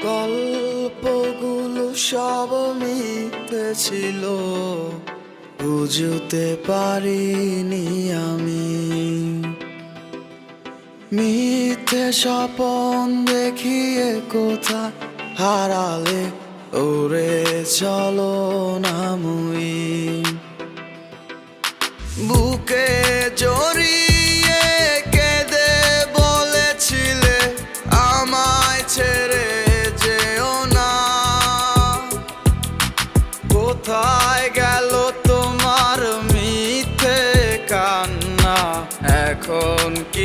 গল্পগুলো সব মিথ্যে ছিল, বুঝতে পারিনি আমি। মিথ্যে স্বপন দেখিয়ে কোথায় হারালে ওরে চলো না মুই। বুকে জড়িয়ে কেঁদে বলেছিলে আমায় ছেড়ে যেও না। কোথায় গেল তোমার মিথ্যে কান্না, এখন কি